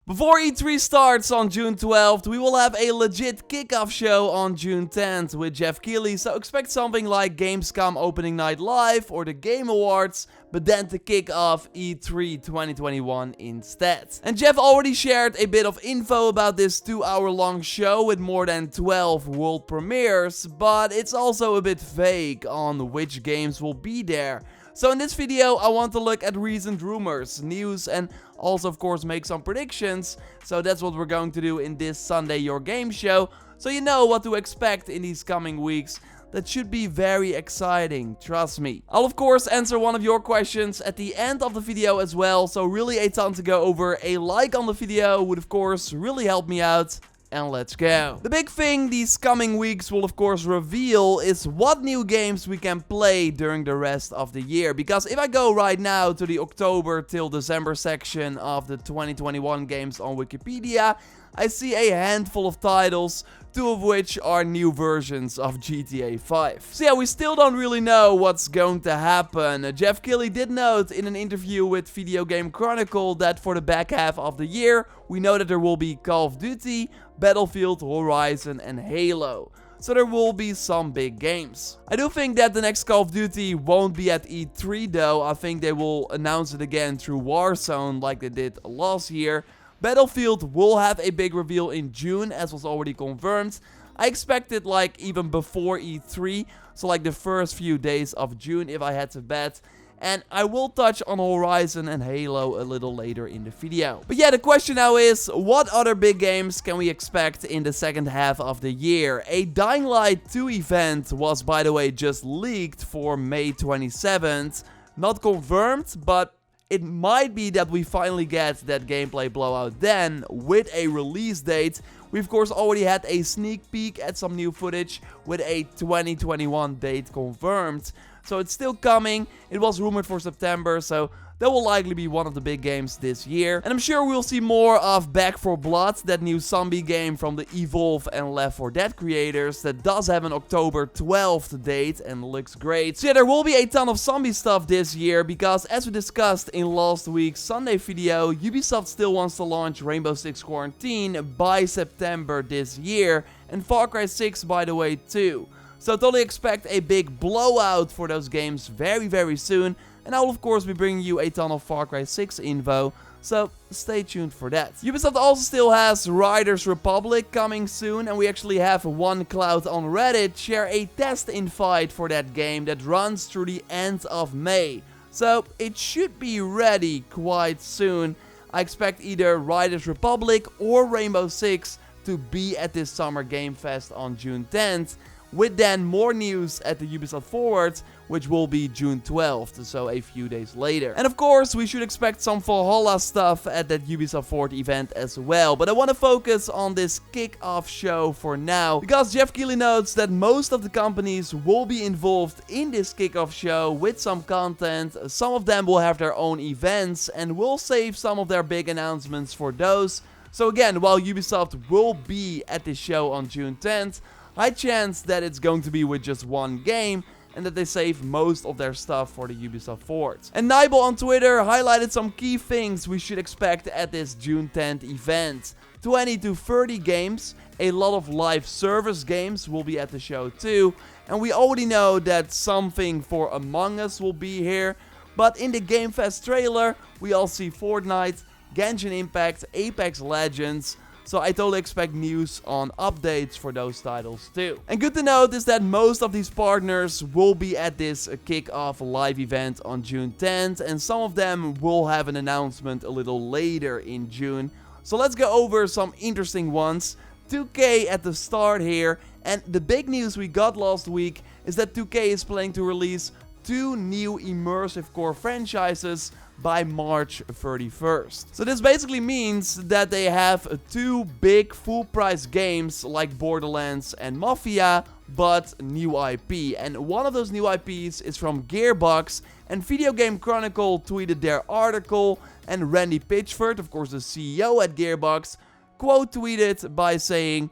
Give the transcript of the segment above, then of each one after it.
Before E3 starts on June 12th, we will have a legit kickoff show on June 10th with Jeff Keighley, so expect something like Gamescom Opening Night Live or the Game Awards, but then to kick off E3 2021 instead. And Jeff already shared a bit of info about this 2-hour-long show with more than 12 world premieres, but it's also a bit vague on which games will be there. So in this video, I want to look at recent rumors, news, and also of course make some predictions. So that's what we're going to do in this Sunday Jorgameshow, so you know what to expect in these coming weeks. That should be very exciting, trust me. I'll of course answer one of your questions at the end of the video as well, so really a ton to go over. A like on the video would of course really help me out. And let's go. The big thing these coming weeks will of course reveal is what new games we can play during the rest of the year. Because if I go right now to the October till December section of the 2021 games on Wikipedia, I see a handful of titles, 2 of which are new versions of GTA 5. So yeah, we still don't really know what's going to happen. Jeff Keighley did note in an interview with Video Game Chronicle that for the back half of the year, we know that there will be Call of Duty, Battlefield, Horizon and Halo. So there will be some big games. I do think that the next Call of Duty won't be at E3 though. I think they will announce it again through Warzone like they did last year. Battlefield will have a big reveal in June, as was already confirmed. I expect it like even before E3, so like the first few days of June if I had to bet. And I will touch on Horizon and Halo a little later in the video. But yeah, the question now is, what other big games can we expect in the second half of the year? A Dying Light 2 event was, by the way, just leaked for May 27th. Not confirmed, but it might be that we finally get that gameplay blowout then, with a release date. We of course already had a sneak peek at some new footage with a 2021 date confirmed. So it's still coming. It was rumored for September, so that will likely be one of the big games this year. And I'm sure we'll see more of Back 4 Blood, that new zombie game from the Evolve and Left 4 Dead creators that does have an October 12th date and looks great. So yeah, there will be a ton of zombie stuff this year because, as we discussed in last week's Sunday video, Ubisoft still wants to launch Rainbow Six Quarantine by September this year, and Far Cry 6 by the way too. So totally expect a big blowout for those games very soon. And I will of course be bringing you a ton of Far Cry 6 info, so stay tuned for that. Ubisoft also still has Riders Republic coming soon, and we actually have one cloud on Reddit share a test invite for that game that runs through the end of May. So it should be ready quite soon. I expect either Riders Republic or Rainbow Six to be at this Summer Game Fest on June 10th. With then more news at the Ubisoft Forward, which will be June 12th, so a few days later. And of course, we should expect some Valhalla stuff at that Ubisoft Forward event as well. But I want to focus on this kickoff show for now, because Jeff Keighley notes that most of the companies will be involved in this kickoff show with some content. Some of them will have their own events, and will save some of their big announcements for those. So again, while Ubisoft will be at this show on June 10th, high chance that it's going to be with just one game, and that they save most of their stuff for the Ubisoft Forward. And Nibel on Twitter highlighted some key things we should expect at this June 10th event. 20 to 30 games, a lot of live service games will be at the show too, and we already know that something for Among Us will be here, but in the Game Fest trailer, we all see Fortnite, Genshin Impact, Apex Legends. So I totally expect news on updates for those titles too. And good to note is that most of these partners will be at this kickoff live event on June 10th. And some of them will have an announcement a little later in June. So let's go over some interesting ones. 2K at the start here. And the big news we got last week is that 2K is planning to release 2 new immersive core franchises by March 31st. So this basically means that they have 2 big full price games like Borderlands and Mafia, but new IP. And one of those new IPs is from Gearbox, and Video Game Chronicle tweeted their article, and Randy Pitchford, of course the CEO at Gearbox, quote tweeted by saying,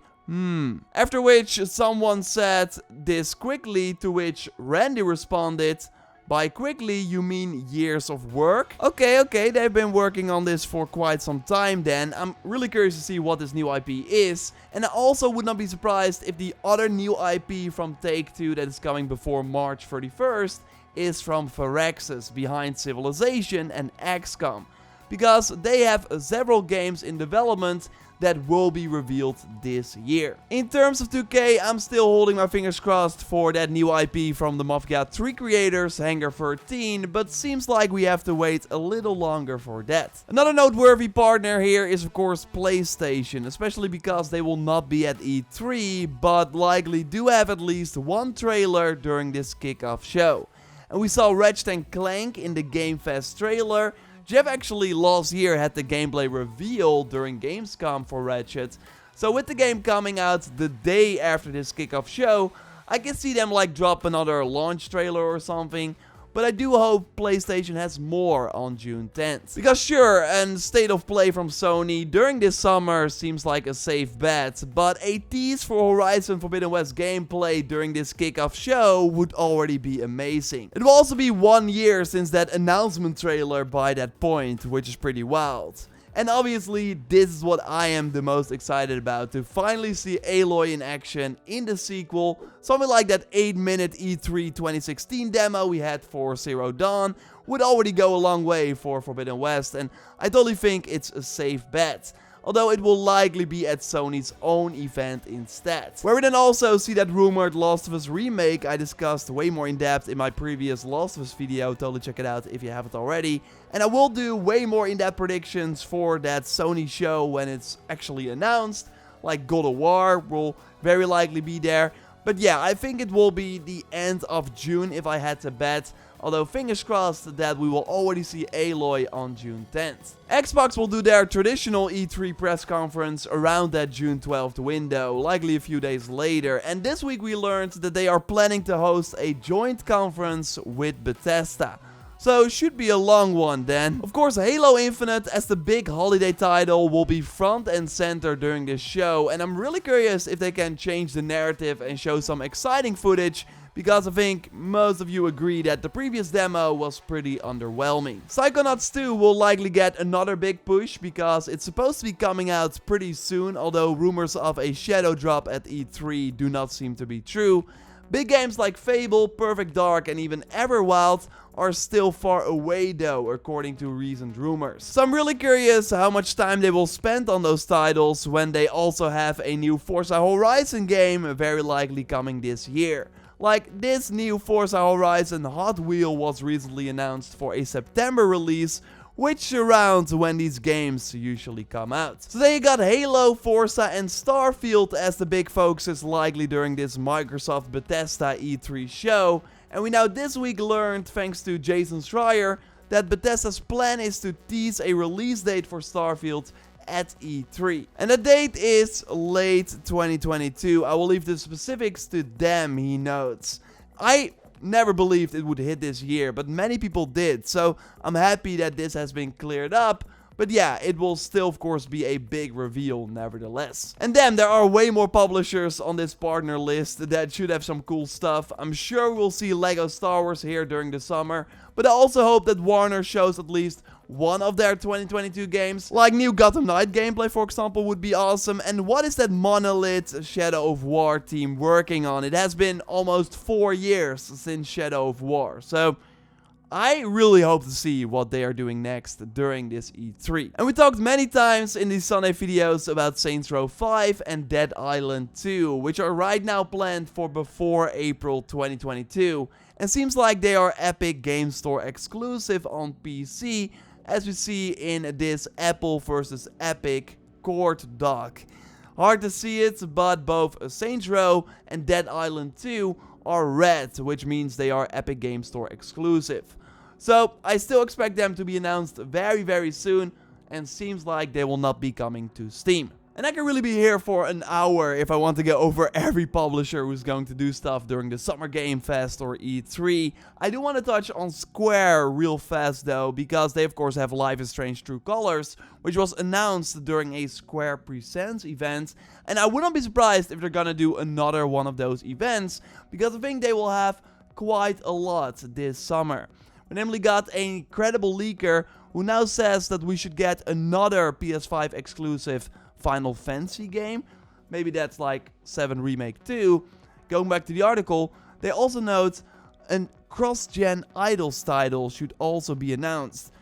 after which someone said this quickly, to which Randy responded, By quickly, you mean years of work? Okay, they've been working on this for quite some time then. I'm really curious to see what this new IP is. And I also would not be surprised if the other new IP from Take-Two that is coming before March 31st is from Firaxis, behind Civilization and XCOM. Because they have several games in development that will be revealed this year. In terms of 2K, I'm still holding my fingers crossed for that new IP from the Mafia 3 creators, Hangar 13, but seems like we have to wait a little longer for that. Another noteworthy partner here is of course PlayStation, especially because they will not be at E3, but likely do have at least one trailer during this kickoff show. And we saw Ratchet & Clank in the Game Fest trailer. Jeff actually last year had the gameplay reveal during Gamescom for Ratchet, so with the game coming out the day after this kickoff show, I can see them like drop another launch trailer or something, but I do hope PlayStation has more on June 10th. Because sure, a state of play from Sony during this summer seems like a safe bet, but a tease for Horizon Forbidden West gameplay during this kickoff show would already be amazing. It will also be 1 year since that announcement trailer by that point, which is pretty wild. And obviously, this is what I am the most excited about, to finally see Aloy in action in the sequel. Something like that 8-minute E3 2016 demo we had for Zero Dawn would already go a long way for Forbidden West, and I totally think it's a safe bet. Although it will likely be at Sony's own event instead. Where we then also see that rumored Last of Us remake I discussed way more in depth in my previous Last of Us video, totally check it out if you haven't already. And I will do way more in-depth predictions for that Sony show when it's actually announced, like God of War will very likely be there. But yeah, I think it will be the end of June if I had to bet. Although fingers crossed that we will already see Aloy on June 10th. Xbox will do their traditional E3 press conference around that June 12th window, likely a few days later. And this week we learned that they are planning to host a joint conference with Bethesda. So should be a long one then. Of course, Halo Infinite as the big holiday title will be front and center during this show. And I'm really curious if they can change the narrative and show some exciting footage, because I think most of you agree that the previous demo was pretty underwhelming. Psychonauts 2 will likely get another big push because it's supposed to be coming out pretty soon, although rumors of a shadow drop at E3 do not seem to be true. Big games like Fable, Perfect Dark and even Everwild are still far away though, according to recent rumors. So I'm really curious how much time they will spend on those titles when they also have a new Forza Horizon game very likely coming this year. Like this new Forza Horizon Hot Wheel was recently announced for a September release, which around when these games usually come out. So then you got Halo, Forza and Starfield as the big focuses likely during this Microsoft Bethesda E3 show. And we now this week learned, thanks to Jason Schreier, that Bethesda's plan is to tease a release date for Starfield at E3. And the date is late 2022. I will leave the specifics to them, he notes. I never believed it would hit this year, but many people did, so I'm happy that this has been cleared up. But yeah, it will still of course be a big reveal nevertheless. And then there are way more publishers on this partner list that should have some cool stuff. I'm sure we'll see Lego Star Wars here during the summer, but I also hope that Warner shows at least one of their 2022 games. Like new Gotham Knight gameplay for example would be awesome. And what is that Monolith Shadow of War team working on? It has been almost 4 years since Shadow of War, so I really hope to see what they are doing next during this E3. And we talked many times in these Sunday videos about Saints Row 5 and Dead Island 2, which are right now planned for before April 2022. And seems like they are Epic Game Store exclusive on PC, as we see in this Apple versus Epic court doc. Hard to see it, but both Saints Row and Dead Island 2 are red, which means they are Epic Game Store exclusive. So I still expect them to be announced very, very soon, and seems like they will not be coming to Steam. And I can really be here for an hour if I want to go over every publisher who's going to do stuff during the Summer Game Fest or E3. I do want to touch on Square real fast though, because they of course have Life is Strange True Colors, which was announced during a Square Presents event. And I wouldn't be surprised if they're gonna do another one of those events, because I think they will have quite a lot this summer. We namely got a credible leaker who now says that we should get another PS5 exclusive Final Fantasy game. Maybe that's like 7 Remake 2. Going back to the article, they also note a cross-gen Idols title should also be announced.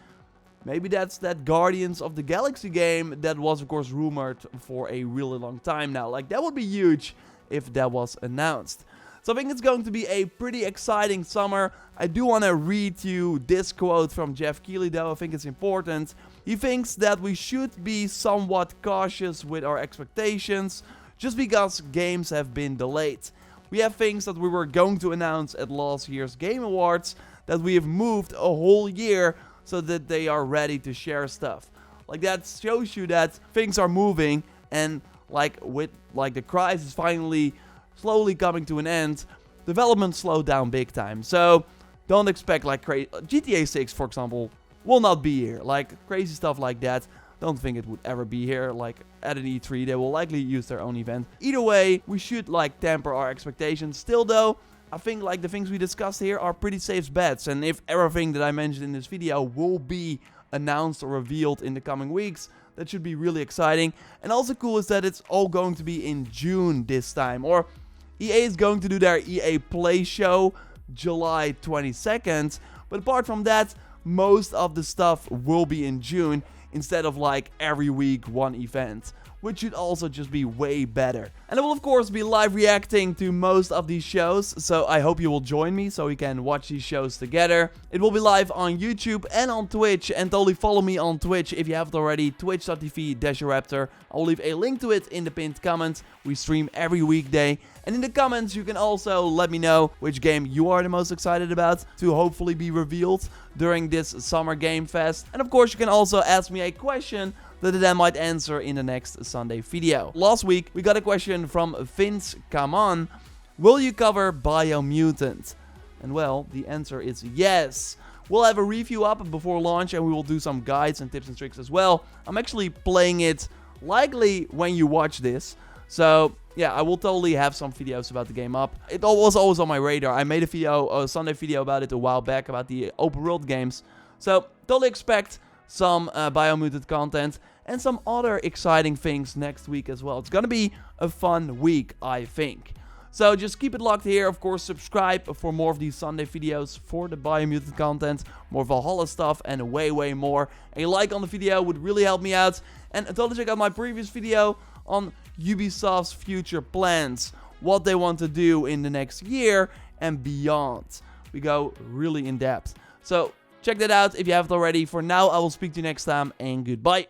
Maybe that's that Guardians of the Galaxy game that was of course rumored for a really long time now. Like, that would be huge if that was announced. So I think it's going to be a pretty exciting summer. I do want to read you this quote from Jeff Keighley though. I think it's important. He thinks that we should be somewhat cautious with our expectations just because games have been delayed. We have things that we were going to announce at last year's Game Awards that we have moved a whole year so that they are ready to share stuff. Like, that shows you that things are moving, and like with the crisis finally slowly coming to an end, development slowed down big time. So don't expect like GTA 6, for example, will not be here. Like, crazy stuff like that. Don't think it would ever be here. Like, at an E3, they will likely use their own event. Either way, we should like temper our expectations. Still though, I think like the things we discussed here are pretty safe bets. And if everything that I mentioned in this video will be announced or revealed in the coming weeks, that should be really exciting. And also cool is that it's all going to be in June this time. Or EA is going to do their EA Play show July 22nd. But apart from that, most of the stuff will be in June instead of like every week one event, which should also just be way better. And I will of course be live reacting to most of these shows, so I hope you will join me so we can watch these shows together. It will be live on YouTube and on Twitch, and totally follow me on Twitch if you haven't already, twitch.tv/JorRaptor. I will leave a link to it in the pinned comment. We stream every weekday. And in the comments you can also let me know which game you are the most excited about to hopefully be revealed during this summer game fest. And of course you can also ask me a question that I then might answer in the next Sunday video. Last week we got a question from Vince Kaman. Will you cover Biomutant? And well, the answer is yes. We'll have a review up before launch and we will do some guides and tips and tricks as well. I'm actually playing it likely when you watch this. So yeah, I will totally have some videos about the game up. It was always on my radar. I made a Sunday video about it a while back, about the open world games. So totally expect some Biomutant content and some other exciting things next week as well. It's gonna be a fun week, I think. So just keep it locked here. Of course, subscribe for more of these Sunday videos for the Biomutant content, more Valhalla stuff, and way more. A like on the video would really help me out. And totally check out my previous video on Ubisoft's future plans, what they want to do in the next year and beyond. We go really in depth. So check that out if you haven't already. For now, I will speak to you next time, and goodbye.